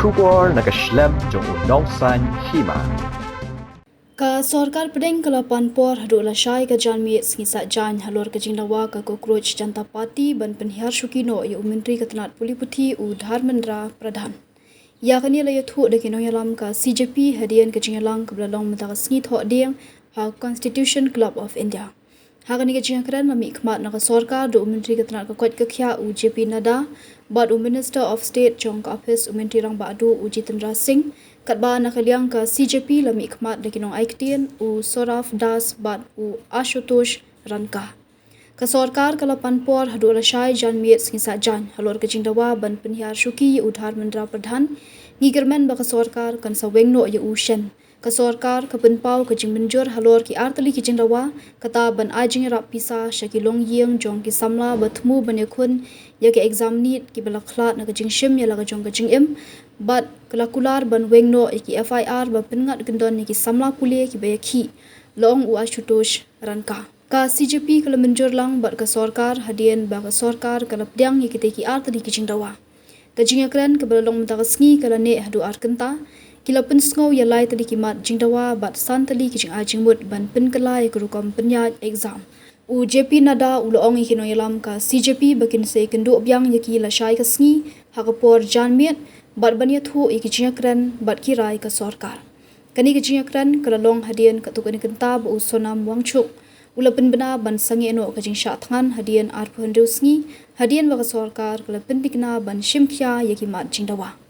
Shukar nakaslem jong unongsan Hima. Ka Sorkar Pdeng kala panpor Haduh Lashai ka Janmiet ngisa jan Halor ka Jingdawa ka cockroach Janta Party ban Hiar Shuki no ya Menteri Ketenat Puli Putih Dharmendra Pradhan. Ya kani la yathu de kino yalam ka CJP hadian ka Jingalang ka belalong mata sngi tho deng ha Constitution Club of India. Ha kani ka Jingakran la mikmat na ka Sorkar do Menteri Ketenat ka kwat ka khya JP Nada bad Minister of State Chong ka office Menteri Rang Badu Jitendra Singh katba nakaliang ka CJP lami ikmat de kinong Aiktian Soraf Das bad Ashutosh Ranka. Ka Sorkar kala panpor Haduh Lashai Janmiet ngisa jan Halor ka Jingdawa ban Hiar Shuki Dharmendra Pradhan ngigermen ba ka Sorkar kan sa wengno ya Shen. Ka Sorkar ka penpau ka Jingmenjur Halor ki artali ki Jingdawa kata ban ajing rap pisa Shakilong Yeng jong ki samla batmu banyakun ya ke exam nit ki balaklat na ka Jingshim ya la ka jong ka Jingim bat kelakular ban wengno ki FIR ba pengat gendon ki samla kuliah ki bayaki long Ashutosh Ranka. Ka CJP kala menjur lang bat ka Sorkar hadian ba ka Sorkar kala Pdeng ki teki artali ki Jingdawa. Ka Jingakran ka balalong mata sngi kala ne Haduh arkenta kila pensngau ya lai tali ki mat Jingdawa bat santali ki Jingmut ban penkelai ke rukam penyat exam. JP Nada uloong ikino yalam ka CJP bakin se kendo byang yaki Lashai ka sngi hakapor Janmiet bat banyathu iki Jingakran bat kirai ka Sorkar. Kani ka Jingakran kala long hadian ka tukani kenta ba usonam wangchuk ulapen bena ban sangi eno ka Jingsha thangan hadian arphandeu sngi hadian ba ka Sorkar kala pendikna ban shimkhya yaki mat Jingdawa.